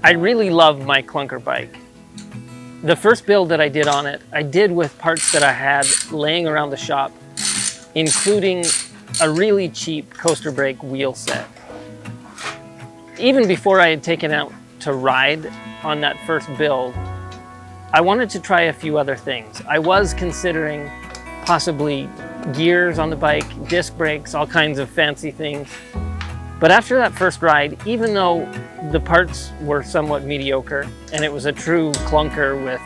I really love my Klunker bike. The first build that I did on it, I did with parts that I had laying around the shop, including a really cheap coaster brake wheel set. Even before I had taken out to ride on that first build, I wanted to try a few other things. I was considering possibly gears on the bike, disc brakes, all kinds of fancy things. But after that first ride, even though the parts were somewhat mediocre and it was a true clunker with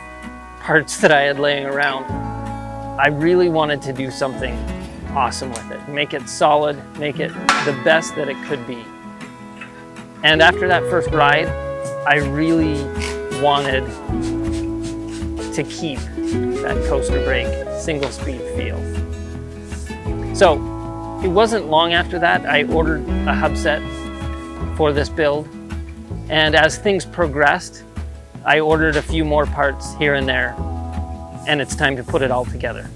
parts that I had laying around, I really wanted to do something awesome with it. Make it solid, make it the best that it could be. And after that first ride, I really wanted to keep that coaster brake single speed feel. So it wasn't long after that I ordered a hub set for this build, and as things progressed, I ordered a few more parts here and there, and it's time to put it all together.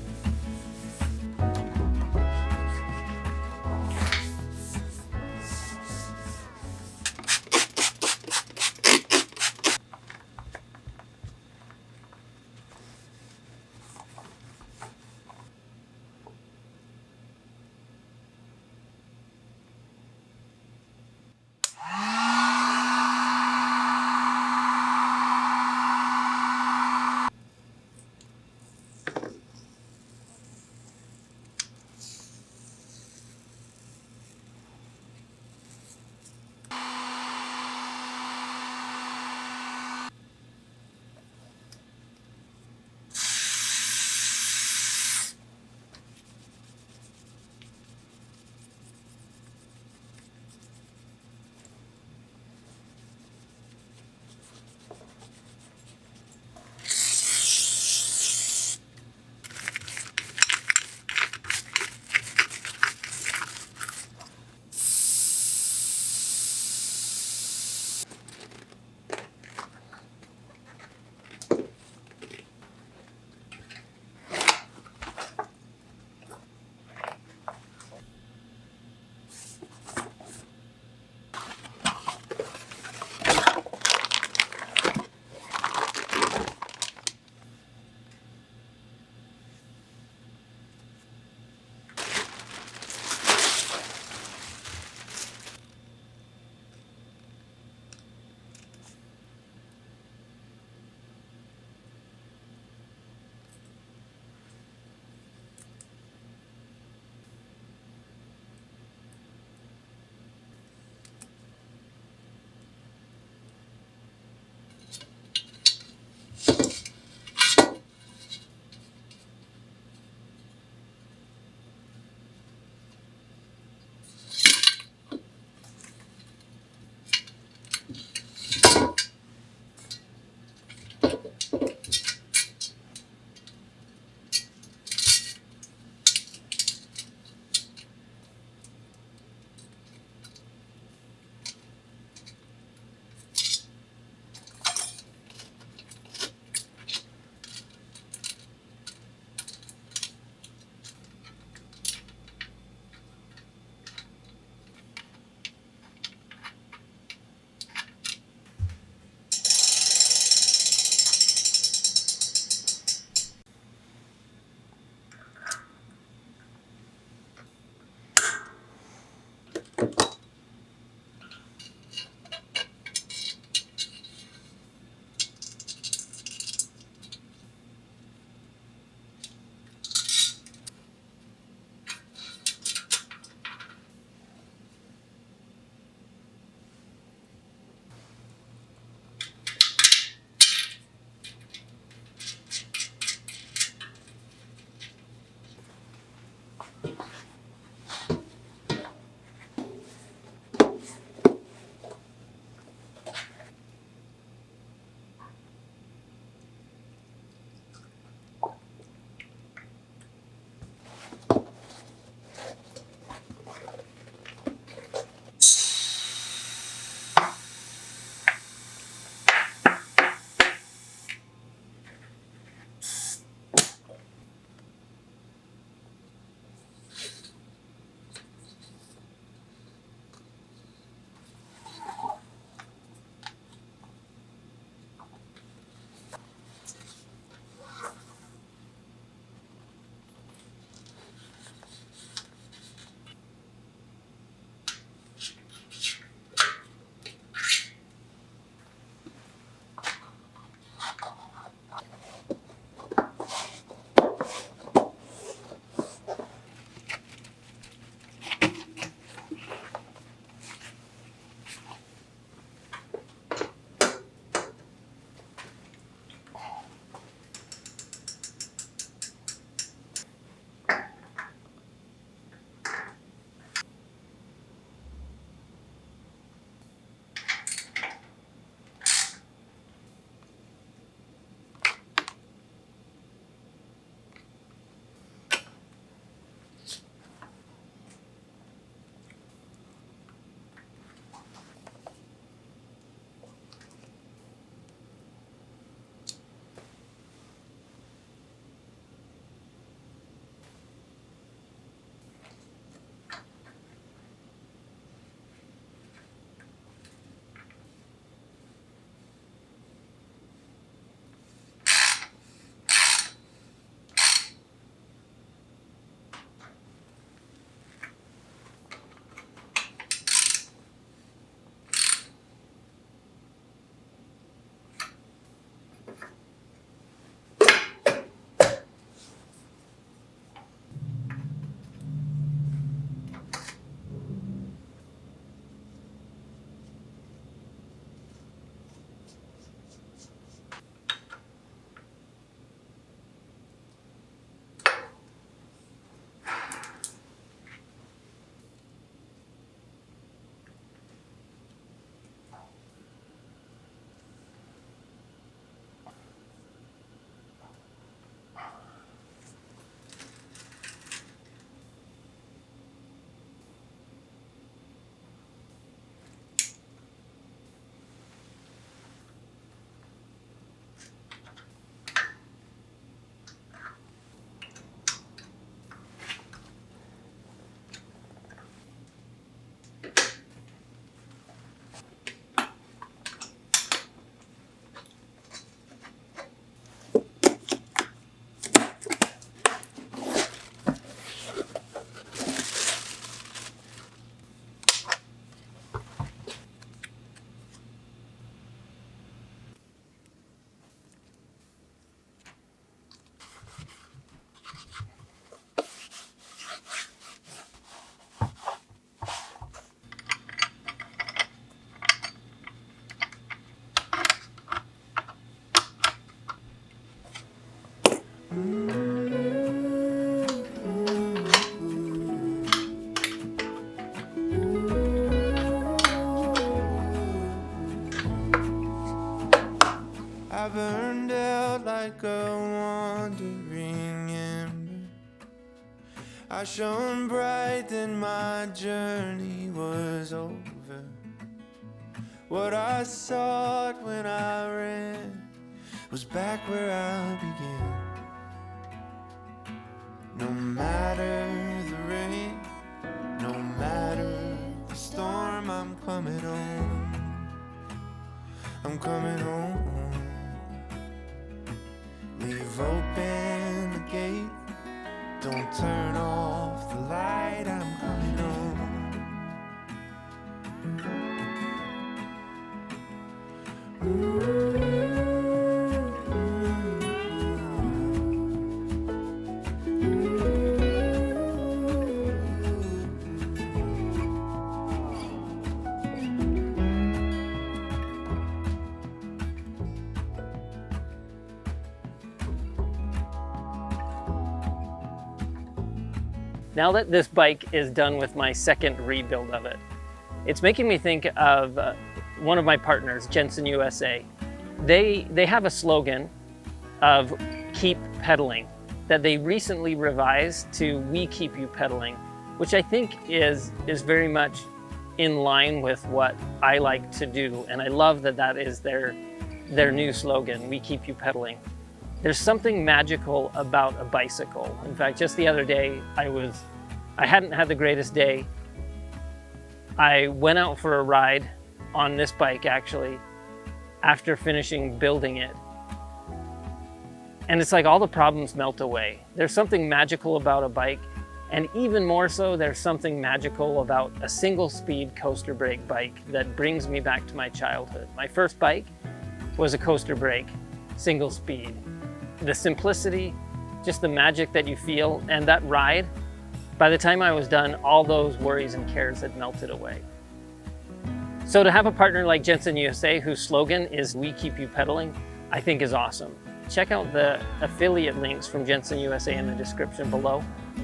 I burned out like a wandering ember. I shone bright, then my journey was over. What I sought when I ran was back where I began. No matter the rain, no matter the storm, I'm coming home. I'm coming home. Leave open the gate, don't turn off the light, I'm coming home. Now that this bike is done with my second rebuild of it, it's making me think of one of my partners, Jensen USA. They have a slogan of keep pedaling that they recently revised to we keep you pedaling, which I think is very much in line with what I like to do. And I love that that is their new slogan, we keep you pedaling. There's something magical about a bicycle. In fact, just the other day, I hadn't had the greatest day. I went out for a ride on this bike actually, after finishing building it. And it's like all the problems melt away. There's something magical about a bike, and even more so, there's something magical about a single speed coaster brake bike that brings me back to my childhood. My first bike was a coaster brake, single speed. The simplicity, just the magic that you feel, and that ride, by the time I was done, all those worries and cares had melted away. So to have a partner like Jensen USA, whose slogan is we keep you pedaling, I think is awesome. Check out the affiliate links from Jensen USA in the description below.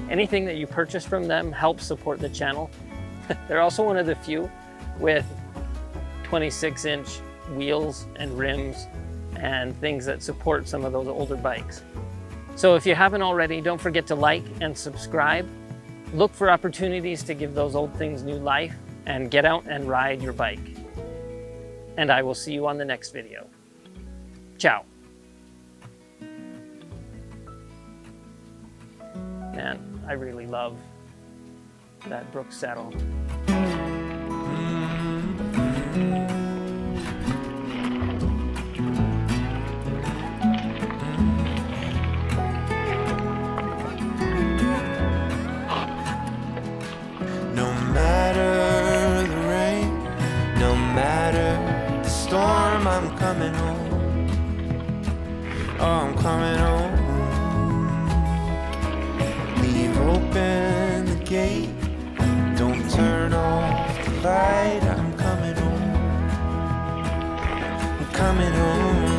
Anything that you purchase from them helps support the channel. They're also one of the few with 26-inch wheels and rims and things that support some of those older bikes. So if you haven't already, don't forget to like and subscribe. Look for opportunities to give those old things new life and get out and ride your bike. And I will see you on the next video. Ciao. Man, I really love that Brooks saddle. No matter the rain, no matter the storm, I'm coming home. Oh, I'm coming home. Leave open the gate, don't turn off the light, I'm coming home. I'm coming home.